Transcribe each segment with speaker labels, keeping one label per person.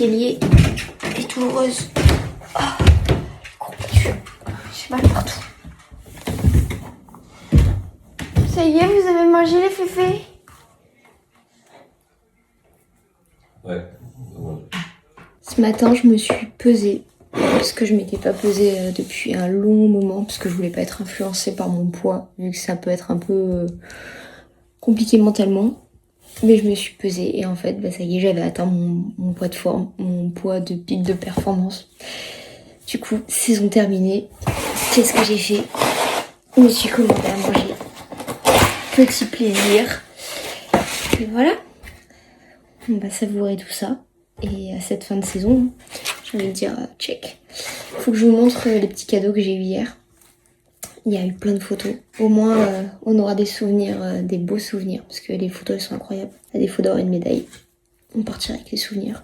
Speaker 1: qui est liée et douloureuse. Ah, courbature. J'ai mal partout. Ça y est, vous avez mangé les féfés?
Speaker 2: Ouais.
Speaker 1: Ce matin, je me suis pesée. Parce que je m'étais pas pesée depuis un long moment. Parce que je voulais pas être influencée par mon poids. Vu que ça peut être un peu compliqué mentalement. Mais je me suis pesée et en fait, bah, ça y est, j'avais atteint mon poids de forme, mon poids de pic de performance. Du coup, saison terminée. Qu'est-ce que j'ai fait? Je me suis commandé à manger. Petit plaisir. Et voilà. On va savourer tout ça. Et à cette fin de saison, j'ai envie de dire check. Faut que je vous montre les petits cadeaux que j'ai eu hier. Il y a eu plein de photos. Au moins, on aura des souvenirs, des beaux souvenirs. Parce que les photos, elles sont incroyables. À défaut d'avoir une médaille, on partira avec les souvenirs.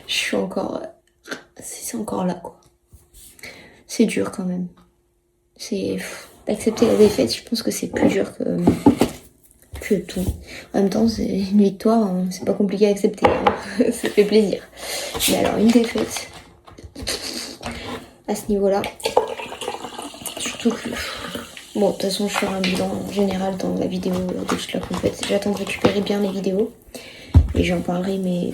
Speaker 1: Je suis encore... c'est encore là, quoi. C'est dur, quand même. C'est... d'accepter la défaite, je pense que c'est plus dur que tout. En même temps, c'est une victoire, hein. C'est pas compliqué à accepter. Hein. Ça fait plaisir. Mais alors, une défaite... à ce niveau-là... surtout que... bon, de toute façon, je ferai un bilan général dans la vidéo de toute la compète. J'attends de récupérer bien les vidéos. Et j'en parlerai, mais...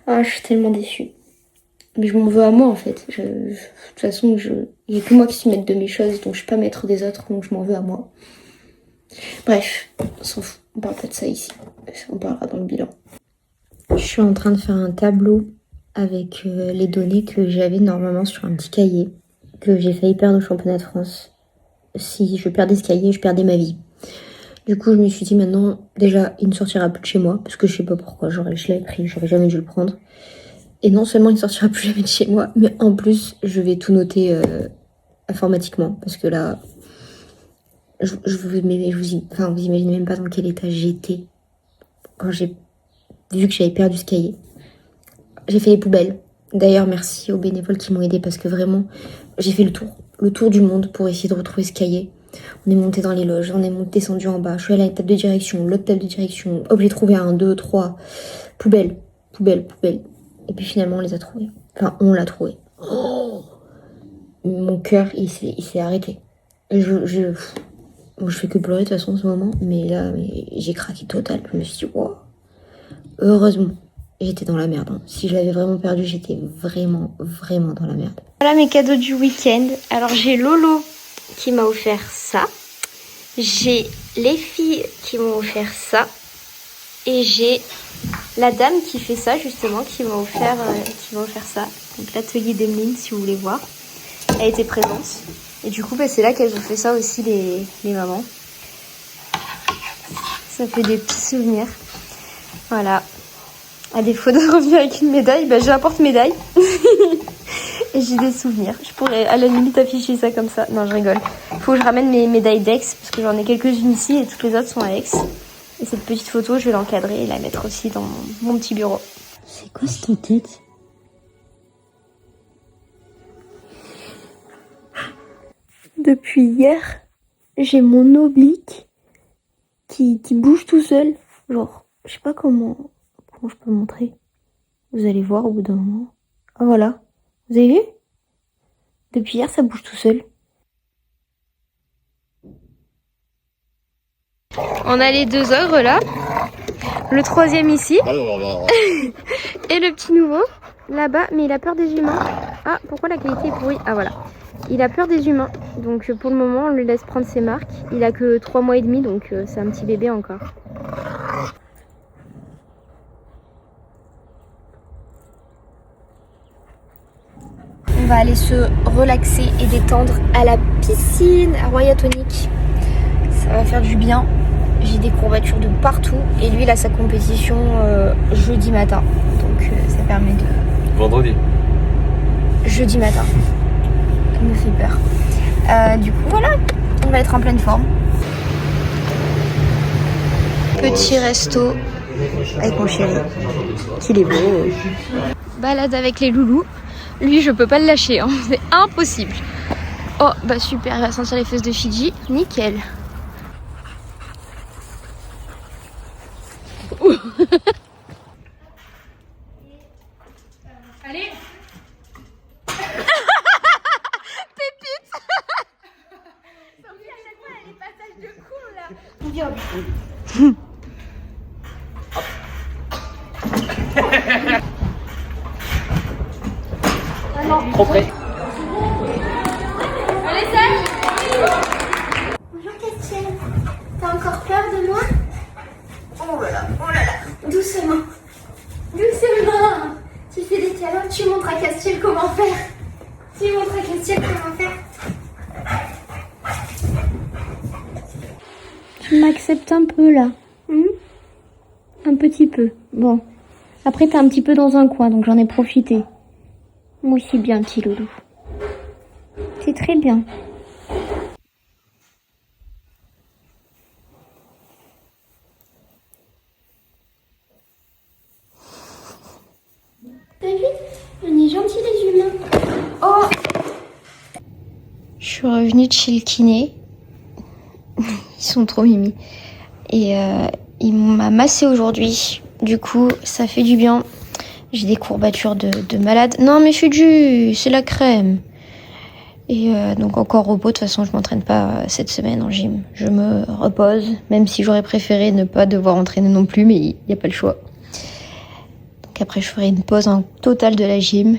Speaker 1: ah, je suis tellement déçue. Mais je m'en veux à moi, en fait. De toute façon, il n'y a que moi qui suis maître de mes choses, donc je suis pas maître des autres, donc je m'en veux à moi. Bref, on s'en fout. On parle pas de ça ici. On parlera dans le bilan. Je suis en train de faire un tableau avec les données que j'avais normalement sur un petit cahier que j'ai failli perdre au championnat de France. Si je perdais ce cahier, je perdais ma vie. Du coup, je me suis dit maintenant, déjà, il ne sortira plus de chez moi, parce que je sais pas pourquoi, je l'avais pris, j'aurais jamais dû le prendre. Et non seulement il ne sortira plus jamais de chez moi, mais en plus, je vais tout noter informatiquement, parce que là, vous imaginez même pas dans quel état j'étais quand j'ai vu que j'avais perdu ce cahier. J'ai fait les poubelles. D'ailleurs, merci aux bénévoles qui m'ont aidé parce que vraiment, j'ai fait le tour du monde pour essayer de retrouver ce cahier. On est monté dans les loges, on est descendu en bas, je suis allée à la table de direction, l'autre table de direction. Hop, j'ai trouvé 1, 2, 3 poubelles. Et puis finalement, on les a trouvées. Enfin, on l'a trouvé. Oh, mon cœur, il s'est arrêté. Et je fais que pleurer de toute façon en ce moment, mais là, j'ai craqué total. Je me suis dit, wow. Heureusement, j'étais dans la merde. Hein. Si je l'avais vraiment perdu, j'étais vraiment dans la merde. Voilà mes cadeaux du week-end. Alors j'ai Lolo qui m'a offert ça. J'ai les filles qui m'ont offert ça. Et j'ai la dame qui fait ça justement qui m'a offert ça. Donc l'atelier d'Emeline si vous voulez voir. Elle était présente. Et du coup bah, c'est là qu'elles ont fait ça aussi les mamans. Ça fait des petits souvenirs. Voilà. À défaut de revenir avec une médaille, bah j'ai un porte-médaille. Et j'ai des souvenirs. Je pourrais à la limite afficher ça comme ça. Non, je rigole. Faut que je ramène mes médailles d'Aix parce que j'en ai quelques-unes ici et toutes les autres sont à Aix. Et cette petite photo, je vais l'encadrer et la mettre aussi dans mon petit bureau. C'est quoi cette tête? Depuis hier, j'ai mon oblique qui bouge tout seul. Genre, je sais pas comment je peux montrer. Vous allez voir au bout d'un moment. Ah voilà. Vous avez vu? Depuis hier, ça bouge tout seul. On a les 2 ogres là. Le 3e ici. Et le petit nouveau là-bas. Mais il a peur des humains. Ah, pourquoi la qualité est pourrie? Ah voilà. Il a peur des humains. Donc pour le moment, on lui laisse prendre ses marques. Il a que 3 mois et demi, donc c'est un petit bébé encore. On va aller se relaxer et détendre à la piscine à Royatonic. Ça va faire du bien. J'ai des courbatures de partout. Et lui, il a sa compétition jeudi matin. Donc ça permet de...
Speaker 2: Vendredi.
Speaker 1: Jeudi matin. Ça me fait peur. Du coup, voilà. On va être en pleine forme. Petit resto avec mon chéri. Qu'il est beau. Balade avec les loulous. Lui, je peux pas le lâcher, hein. C'est impossible. Oh, bah super, il va sentir les fesses de Fidji. Nickel.
Speaker 3: Allez.
Speaker 1: Pépite.
Speaker 3: Sophie, à chaque fois, elle a des passages de con là.
Speaker 2: Trop près.
Speaker 3: Allez, Serge.
Speaker 4: Bonjour Castiel, t'as encore peur de moi? Oh là là, doucement, doucement. Tu fais des câlins, tu montres à Castiel comment faire. Tu montres à Castiel comment faire.
Speaker 1: Tu m'acceptes un peu là. Un petit peu. Bon. Après, t'es un petit peu dans un coin, donc j'en ai profité. Moi aussi bien, petit loulou. C'est très bien.
Speaker 4: T'as vu? On est gentils les humains. Oh!
Speaker 1: Je suis revenue de chez le kiné. Ils sont trop mimi. Et il m'a massé aujourd'hui. Du coup, ça fait du bien. J'ai des courbatures de malade. Non, mais je suis due. C'est la crème. Et donc encore repos. De toute façon, je m'entraîne pas cette semaine en gym. Je me repose. Même si j'aurais préféré ne pas devoir entraîner non plus. Mais il n'y a pas le choix. Donc après, je ferai une pause en totale de la gym.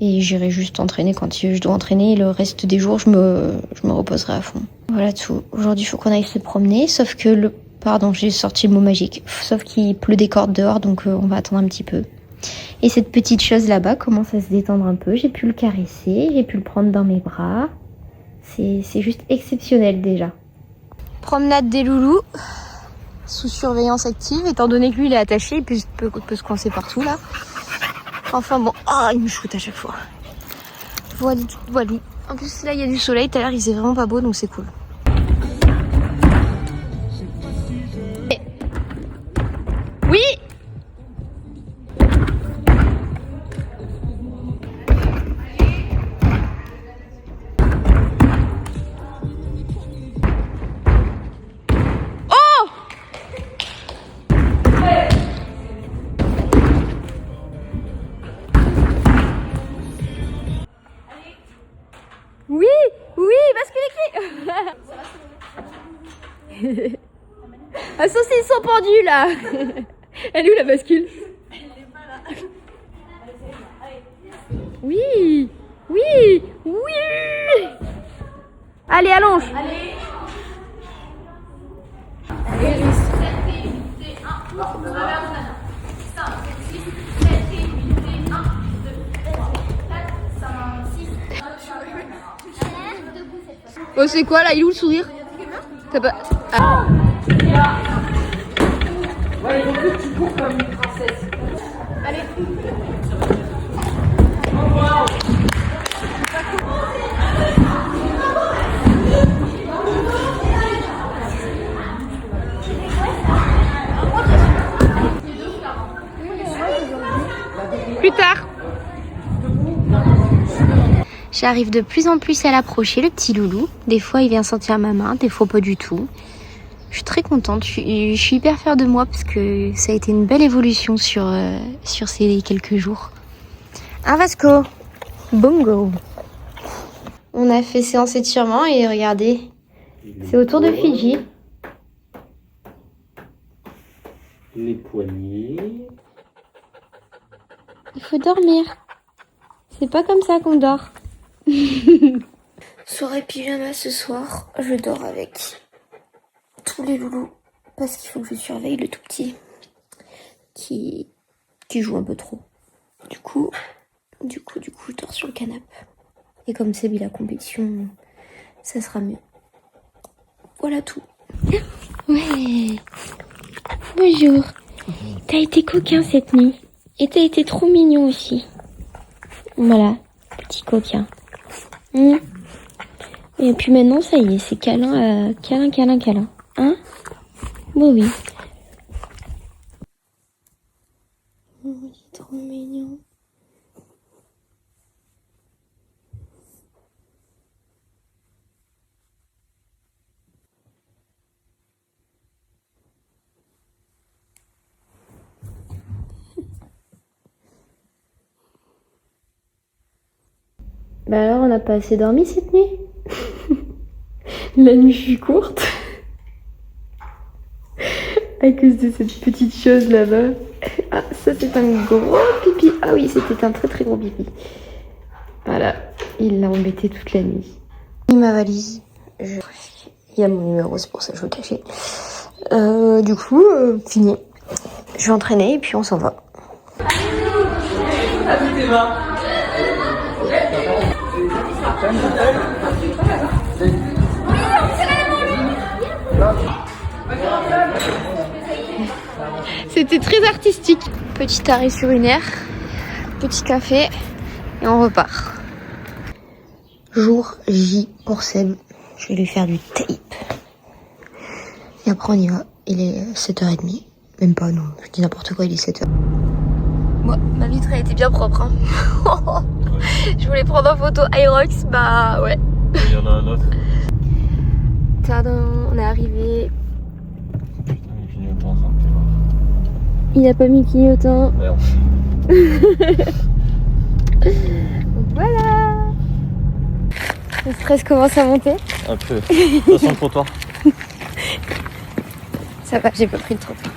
Speaker 1: Et j'irai juste entraîner quand je dois entraîner. Et le reste des jours, je me reposerai à fond. Voilà tout. Aujourd'hui, il faut qu'on aille se promener. Sauf que Pardon, j'ai sorti le mot magique. Sauf qu'il pleut des cordes dehors, donc on va attendre un petit peu. Et cette petite chose là-bas commence à se détendre un peu. J'ai pu le caresser, j'ai pu le prendre dans mes bras. C'est juste exceptionnel déjà. Promenade des loulous. Sous surveillance active, étant donné que lui il est attaché, il peut se coincer partout là. Enfin bon, il me shoot à chaque fois. Voilà. En plus là il y a du soleil, tout à l'heure il faisait vraiment pas beau, donc c'est cool. Oui. Oui, bascule. Ah, ça c'est, ils sont pendus là. Elle est où la bascule? Oui. Allez, allonge. Oh, c'est quoi là? Il est où le sourire? T'as pas... Ah.
Speaker 5: Ouais, il faut que tu cours comme une princesse.
Speaker 3: Allez.
Speaker 1: Plus tard. J'arrive de plus en plus à l'approcher, le petit loulou. Des fois, il vient sentir ma main, des fois pas du tout. Je suis très contente, je suis hyper fière de moi parce que ça a été une belle évolution sur ces quelques jours. Un Vasco. Bongo. On a fait séance étirement et regardez, c'est au tour de Fidji.
Speaker 5: Les poignets.
Speaker 1: Il faut dormir. C'est pas comme ça qu'on dort. Soirée pyjama ce soir, je dors avec tous les loulous parce qu'il faut que je surveille le tout petit qui joue un peu trop. Du coup, je dors sur le canapé. Et comme c'est la compétition, ça sera mieux. Voilà tout. Ouais. Bonjour. T'as été coquin cette nuit. Et t'as été trop mignon aussi. Voilà, petit coquin. Et puis maintenant, ça y est, c'est câlin, câlin. Hein? Bon, oui. Oh, il est trop mignon. Bah alors, on n'a pas assez dormi cette nuit. La nuit fut courte. À cause de cette petite chose là-bas. Ah, ça c'est un gros pipi. Ah oui, c'était un très très gros pipi. Voilà, il l'a embêté toute la nuit. Ma valise. Il y a mon numéro, c'est pour ça que je veux le cacher. Du coup, fini. Je vais entraîner et puis on s'en va. C'était très artistique. Petit arrêt sur une aire, petit café et on repart. Jour J pour Seb. Je vais lui faire du tape. Et après on y va. Il est 7h30. Même pas, non. Je dis n'importe quoi, il est 7h. Moi, ma vitre elle était bien propre. Hein. Je voulais prendre en photo Aerox, bah ouais.
Speaker 2: Il y en a un autre.
Speaker 1: Tadam, on est arrivé.
Speaker 2: Putain, il clignotant, ça me fait marre.
Speaker 1: Il a pas mis clignotant.
Speaker 2: Merde.
Speaker 1: Voilà. Le stress commence à monter.
Speaker 2: Un peu. De toute façon, le trottoir.
Speaker 1: Ça va, j'ai pas pris le trottoir.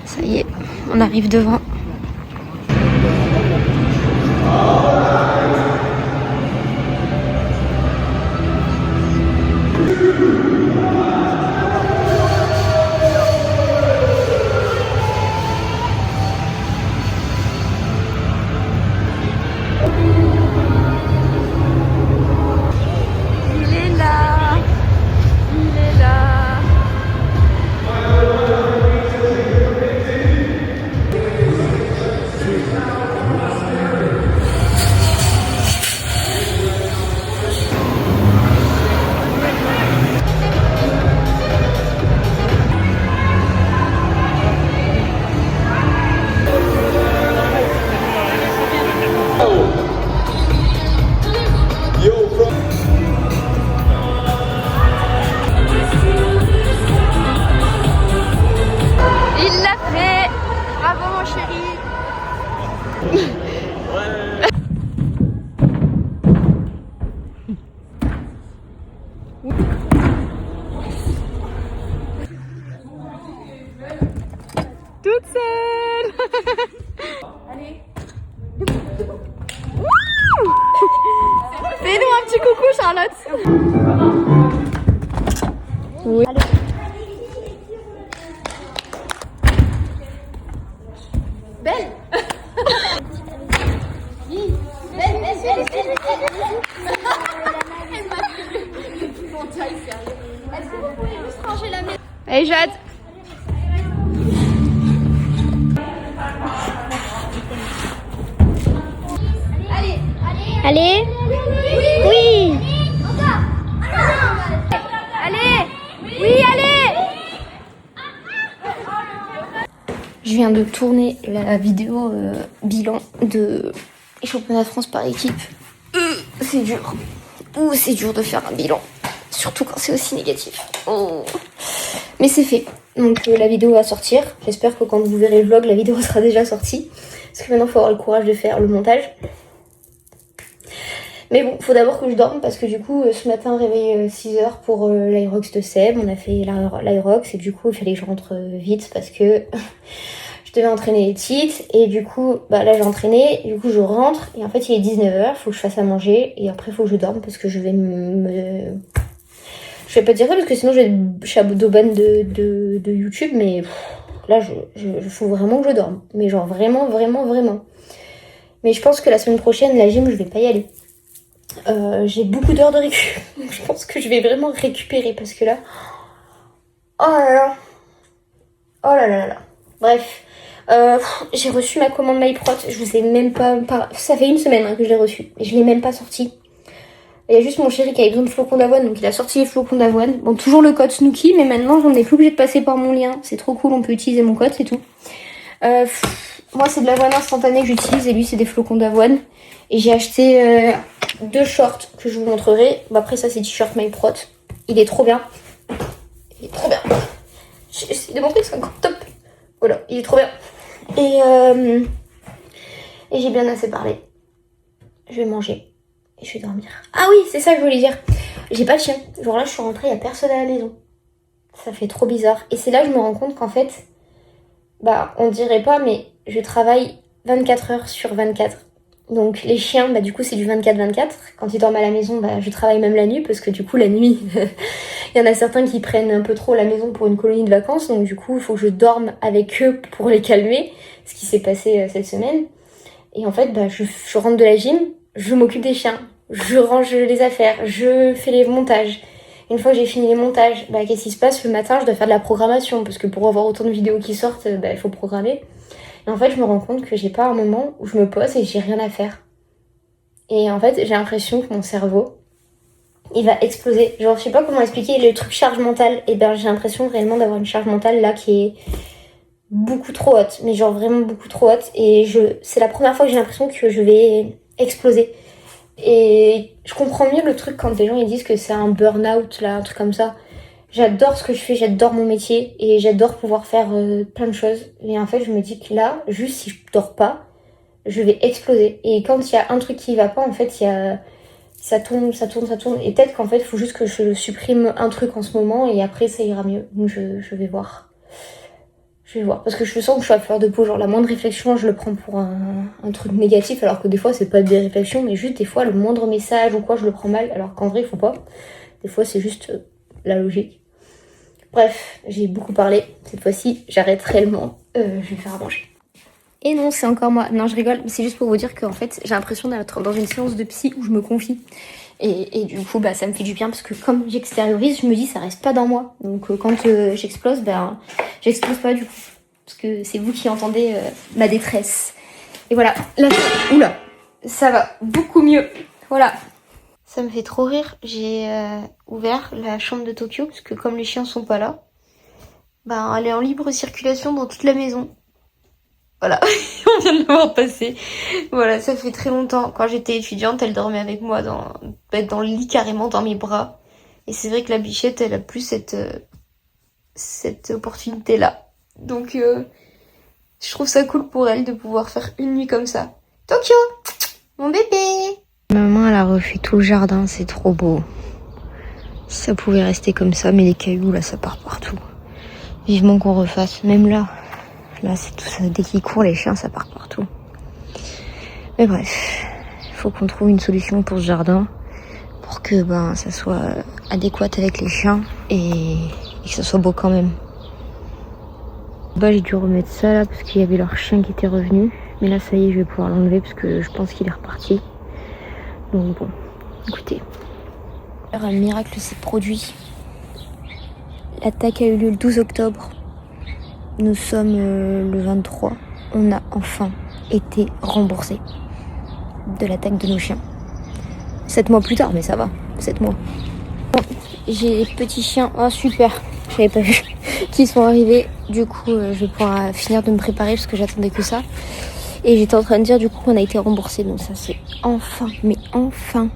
Speaker 1: Ça y est, on arrive devant. Il est là. Il est là. Il l'a fait. Bravo mon chéri. Toute seule. Allez. Fais-nous un petit coucou Charlotte. Oui. Belle. Allez Jade. Allez. Oui. Allez. Oui, allez. Je viens de tourner la vidéo bilan de championnat de France par équipe. C'est dur. C'est dur de faire un bilan. Surtout quand c'est aussi négatif. Oh. Mais c'est fait. Donc la vidéo va sortir. J'espère que quand vous verrez le vlog, la vidéo sera déjà sortie. Parce que maintenant, il faut avoir le courage de faire le montage. Mais bon, faut d'abord que je dorme parce que du coup, ce matin, réveil 6h pour l'Aerox de Seb. On a fait l'Aerox et du coup, il fallait que je rentre vite parce que je devais entraîner les petites. Et du coup, bah là, j'ai entraîné. Du coup, je rentre et en fait, il est 19h. Faut que je fasse à manger et après, faut que je dorme parce que je vais me... Je vais pas dire ça parce que sinon, je vais être shadow-ban de YouTube. Mais là, faut vraiment que je dorme. Mais genre vraiment, vraiment, vraiment. Mais je pense que la semaine prochaine, la gym, je vais pas y aller. J'ai beaucoup d'heures de récup. Donc je pense que je vais vraiment récupérer parce que là... Oh là là. Oh là là là. Bref. J'ai reçu ma commande MyProt. Je vous ai même pas... Ça fait une semaine que je l'ai reçue. Et je l'ai même pas sortie. Il y a juste mon chéri qui avait besoin de flocons d'avoine. Donc il a sorti les flocons d'avoine. Bon, toujours le code Snooki. Mais maintenant, j'en ai plus obligé de passer par mon lien. C'est trop cool. On peut utiliser mon code, c'est tout. Moi, c'est de l'avoine instantanée que j'utilise. Et lui, c'est des flocons d'avoine. Et j'ai acheté 2 shorts que je vous montrerai. Bon, après, ça, c'est t-shirt MyProt. Il est trop bien. Il est trop bien. J'essaie de montrer que c'est un top. Voilà, il est trop bien. Et j'ai bien assez parlé. je vais manger et je vais dormir. Ah oui, c'est ça que je voulais dire. J'ai pas de chien. Genre là, je suis rentrée, il y a personne à la maison. Ça fait trop bizarre. Et c'est là que je me rends compte qu'en fait, bah, on dirait pas, mais je travaille 24 heures sur 24. Donc les chiens, bah du coup c'est du 24-24. Quand ils dorment à la maison, bah je travaille même la nuit parce que du coup la nuit, il y en a certains qui prennent un peu trop la maison pour une colonie de vacances. Donc du coup il faut que je dorme avec eux pour les calmer, ce qui s'est passé cette semaine. Et en fait bah je rentre de la gym, je m'occupe des chiens, je range les affaires, je fais les montages. Une fois que j'ai fini les montages, bah qu'est-ce qui se passe le matin? Je dois faire de la programmation parce que pour avoir autant de vidéos qui sortent, bah il faut programmer. Et en fait, je me rends compte que j'ai pas un moment où je me pose et j'ai rien à faire. Et en fait, j'ai l'impression que mon cerveau, il va exploser. Genre, je sais pas comment expliquer le truc charge mentale. Et ben, j'ai l'impression réellement d'avoir une charge mentale là qui est beaucoup trop haute. Mais genre vraiment beaucoup trop haute. Et c'est la première fois que j'ai l'impression que je vais exploser. Et je comprends mieux le truc quand les gens ils disent que c'est un burn-out là, un truc comme ça. J'adore ce que je fais, j'adore mon métier et j'adore pouvoir faire plein de choses. Et en fait, je me dis que là, juste si je dors pas, je vais exploser. Et quand il y a un truc qui va pas, en fait, ça tourne. Et peut-être qu'en fait, il faut juste que je supprime un truc en ce moment et après, ça ira mieux. Donc, je vais voir. Je vais voir. Parce que je sens que je suis à fleur de peau. Genre, la moindre réflexion, je le prends pour un truc négatif. Alors que des fois, c'est pas des réflexions, mais juste des fois, le moindre message ou quoi, je le prends mal. Alors qu'en vrai, il faut pas. Des fois, c'est juste la logique. Bref, j'ai beaucoup parlé. Cette fois-ci, j'arrête réellement. Je vais faire à manger. Et non, c'est encore moi. Non, je rigole. C'est juste pour vous dire qu'en fait, j'ai l'impression d'être dans une séance de psy où je me confie. Et du coup, bah, ça me fait du bien parce que comme j'extériorise, je me dis ça reste pas dans moi. Donc quand j'explose, ben j'explose pas du coup. Parce que c'est vous qui entendez ma détresse. Et voilà. Là, oula, ça va beaucoup mieux. Voilà. Ça me fait trop rire. J'ai ouvert la chambre de Tokyo parce que comme les chiens sont pas là, ben elle est en libre circulation dans toute la maison. Voilà, on vient de le voir passer. Voilà, ça fait très longtemps. Quand j'étais étudiante, elle dormait avec moi dans le lit carrément dans mes bras. Et c'est vrai que la bichette, elle a plus cette opportunité-là. Donc, je trouve ça cool pour elle de pouvoir faire une nuit comme ça. Tokyo, mon bébé. Maman, elle a refait tout le jardin, c'est trop beau. Si ça pouvait rester comme ça, mais les cailloux, là, ça part partout. Vivement qu'on refasse, même là. Là, c'est tout ça. Dès qu'ils courent, les chiens, ça part partout. Mais bref, il faut qu'on trouve une solution pour ce jardin pour que ça soit adéquat avec les chiens et que ça soit beau quand même. Bah, j'ai dû remettre ça là parce qu'il y avait leur chien qui était revenu. Mais là, ça y est, je vais pouvoir l'enlever parce que je pense qu'il est reparti. Donc bon, écoutez. Alors, un miracle s'est produit. L'attaque a eu lieu le 12 octobre. Nous sommes le 23. On a enfin été remboursés de l'attaque de nos chiens. 7 mois plus tard, mais ça va. 7 mois. Bon, j'ai les petits chiens. Oh super, j'avais pas vu. Qui sont arrivés. Du coup, je vais pouvoir finir de me préparer parce que j'attendais que ça. Et j'étais en train de dire du coup qu'on a été remboursés. Donc ça c'est enfin, mais enfin,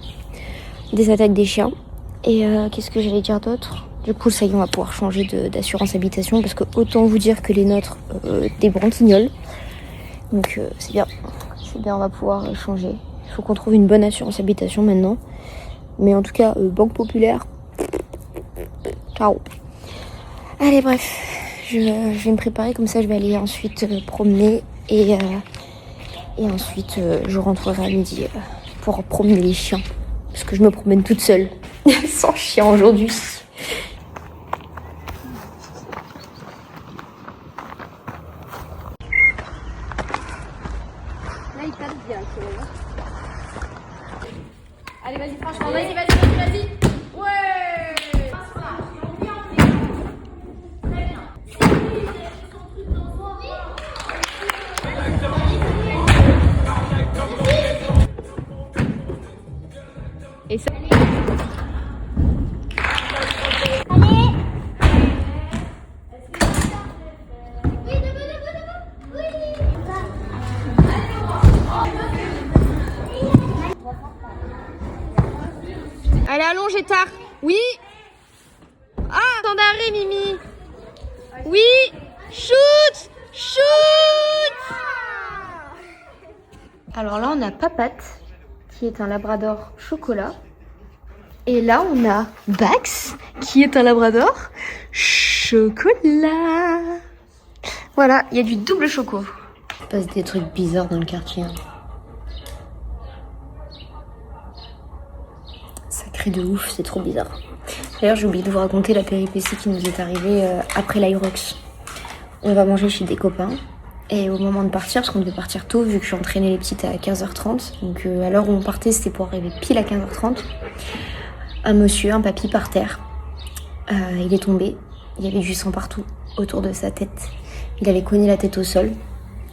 Speaker 1: des attaques des chiens. Et qu'est-ce que j'allais dire d'autre ? Du coup, ça y est, on va pouvoir changer d'assurance habitation parce que autant vous dire que les nôtres, des branquignoles. Donc c'est bien, on va pouvoir changer. Il faut qu'on trouve une bonne assurance habitation maintenant. Mais en tout cas, Banque Populaire, ciao. Allez, bref, je vais me préparer comme ça, je vais aller ensuite promener et ensuite je rentrerai à midi pour promener les chiens. Parce que je me promène toute seule, sans chien aujourd'hui.
Speaker 3: Là, il tape bien, allez, vas-y, franchement, vas-y. Ouais. Très bien.
Speaker 1: Et ça... Allez, allons, j'ai tard. Oui. Ah, temps d'arrêt, Mimi. Oui. Shoot. Alors là, on a Papate qui est un labrador chocolat. Et là, on a Bax, qui est un labrador chocolat. Voilà, il y a du double choco. Il se passe des trucs bizarres dans le quartier. Ça crie de ouf, c'est trop bizarre. D'ailleurs, j'ai oublié de vous raconter la péripétie qui nous est arrivée après l'Irox. On va manger chez des copains. Et au moment de partir, parce qu'on devait partir tôt, vu que je entraînais les petites à 15h30. Donc à l'heure où on partait, c'était pour arriver pile à 15h30. Un monsieur, un papy par terre. Il est tombé. Il y avait du sang partout autour de sa tête. Il avait cogné la tête au sol.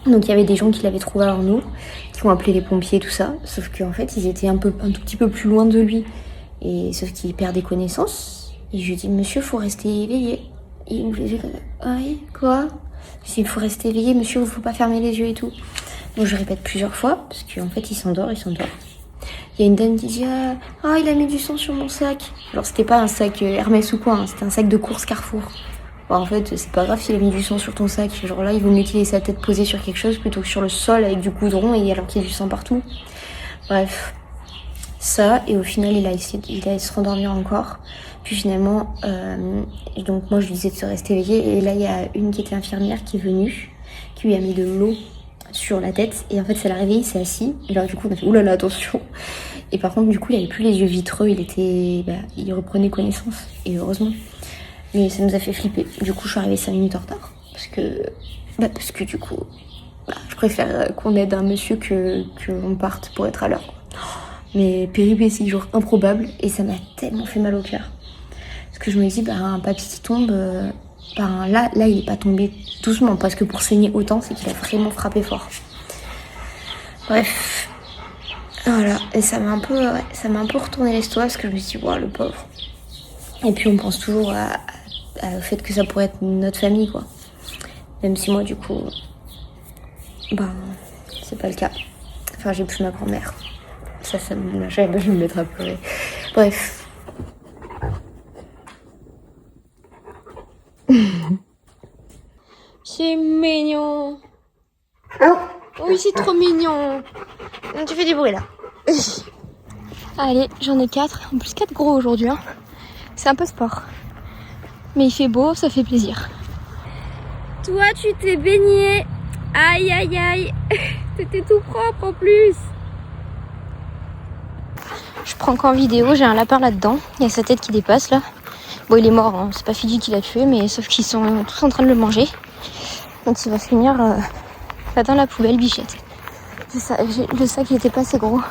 Speaker 1: Donc il y avait des gens qui l'avaient trouvé avant nous, qui ont appelé les pompiers et tout ça. Sauf qu'en fait, ils étaient un tout petit peu plus loin de lui. Et sauf qu'il perdait connaissance. Et je lui ai dit, monsieur, faut rester éveillé. Et il me disait, ah oui, quoi? Il faut rester éveillé, monsieur, il faut pas fermer les yeux et tout. Donc je répète plusieurs fois, parce qu'en fait, il s'endort. Il y a une dame qui dit, ah, il a mis du sang sur mon sac. Alors c'était pas un sac Hermès ou quoi, hein, c'était un sac de course Carrefour. Bon, en fait, c'est pas grave s'il a mis du sang sur ton sac. Genre là, il vaut mieux qu'il ait sa tête posée sur quelque chose plutôt que sur le sol avec du goudron et alors qu'il y a du sang partout. Bref, ça, et au final, il a essayé de se rendormir encore. Puis finalement, donc moi je lui disais de se rester éveillé. Et là, il y a une qui était infirmière qui est venue, qui lui a mis de l'eau sur la tête. Et en fait, ça l'a réveillé, il s'est assis. Et là, du coup, on a fait oulala, attention. Et par contre, du coup, il avait plus les yeux vitreux. Il reprenait connaissance. Et heureusement. Mais ça nous a fait flipper. Du coup, je suis arrivée 5 minutes en retard. Parce que du coup, je préfère qu'on aide un monsieur qu'on parte pour être à l'heure. Mais péripétie, genre improbable. Et ça m'a tellement fait mal au cœur. Parce que je me dis, un papy qui tombe, là, il est pas tombé doucement. Parce que pour saigner autant, c'est qu'il a vraiment frappé fort. Bref. Voilà. Et ça m'a un peu retourné l'estomac parce que je me suis dit, wow, le pauvre. Et puis on pense toujours au fait que ça pourrait être notre famille, quoi. Même si moi, du coup, c'est pas le cas. Enfin, j'ai plus ma grand-mère. Ça me lâche, je vais me mettre à pleurer. Bref. C'est mignon. Oui, c'est trop mignon. Tu fais du bruit, là. Allez, j'en ai 4. En plus, 4 gros aujourd'hui, hein. C'est un peu sport. Mais il fait beau, ça fait plaisir. Toi, tu t'es baigné. Aïe, aïe, aïe. T'étais tout propre en plus. Je prends qu'en vidéo, j'ai un lapin là-dedans. Il y a sa tête qui dépasse là. Bon, il est mort, hein. C'est pas Fidi qui l'a tué, mais sauf qu'ils sont tous en train de le manger. Donc il va finir dans la poubelle, bichette. C'est ça, le sac il était pas assez gros.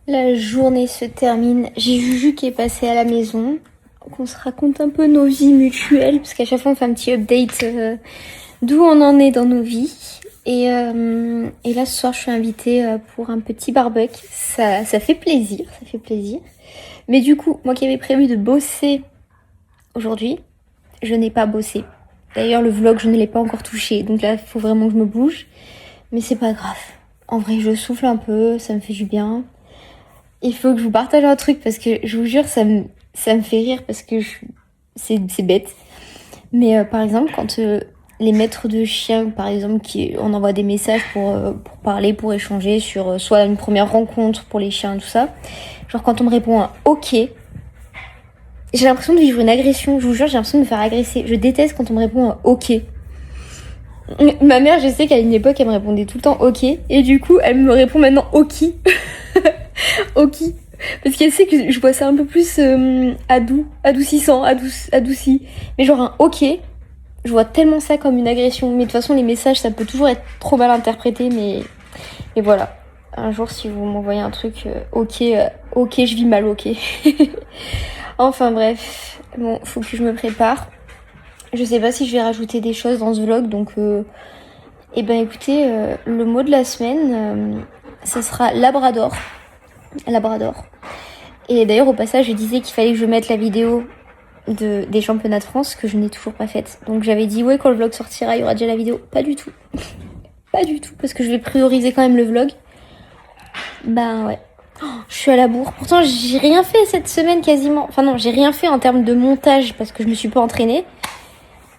Speaker 1: La journée se termine. J'ai Juju qui est passée à la maison. Donc on se raconte un peu nos vies mutuelles, parce qu'à chaque fois on fait un petit update d'où on en est dans nos vies. Et là ce soir je suis invitée pour un petit barbecue. Ça fait plaisir, Mais du coup, moi qui avais prévu de bosser aujourd'hui, je n'ai pas bossé. D'ailleurs le vlog je ne l'ai pas encore touché, donc là il faut vraiment que je me bouge. Mais c'est pas grave. En vrai je souffle un peu, ça me fait du bien. Il faut que je vous partage un truc parce que je vous jure ça me fait rire parce que c'est bête. Mais par exemple quand les maîtres de chiens par exemple on envoie des messages pour parler, pour échanger sur soit une première rencontre pour les chiens tout ça. Genre quand on me répond un ok, j'ai l'impression de vivre une agression. Je vous jure j'ai l'impression de me faire agresser. Je déteste quand on me répond un ok. Ma mère je sais qu'à une époque elle me répondait tout le temps ok et du coup elle me répond maintenant ok. Ok. Parce qu'elle sait que je vois ça un peu plus adouci. Mais genre un ok, je vois tellement ça comme une agression. Mais de toute façon, les messages, ça peut toujours être trop mal interprété. Mais voilà. Un jour, si vous m'envoyez un truc ok, je vis mal, ok. Enfin bref. Bon, faut que je me prépare. Je sais pas si je vais rajouter des choses dans ce vlog. Donc, écoutez, le mot de la semaine, ça sera Labrador. Et d'ailleurs au passage je disais qu'il fallait que je mette la vidéo des championnats de France que je n'ai toujours pas faite. Donc j'avais dit ouais quand le vlog sortira il y aura déjà la vidéo. Pas du tout. Pas du tout parce que je vais prioriser quand même le vlog. Ouais. Je suis à la bourre. Pourtant j'ai rien fait cette semaine quasiment. Enfin non j'ai rien fait en termes de montage parce que je me suis pas entraînée.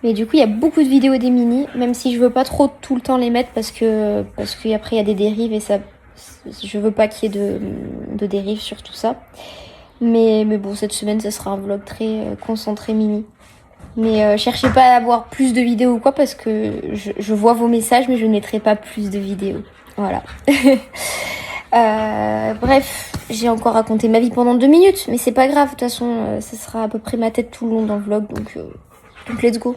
Speaker 1: Mais du coup il y a beaucoup de vidéos des mini. Même si je veux pas trop tout le temps les mettre parce que après il y a des dérives et ça Je veux pas qu'il y ait de dérive sur tout ça. Mais bon, cette semaine, ça sera un vlog très concentré mini. Mais cherchez pas à avoir plus de vidéos ou quoi, parce que je vois vos messages, mais je ne mettrai pas plus de vidéos. Voilà. Bref, j'ai encore raconté ma vie pendant 2 minutes, mais c'est pas grave. De toute façon, ça sera à peu près ma tête tout le long dans le vlog, donc let's go.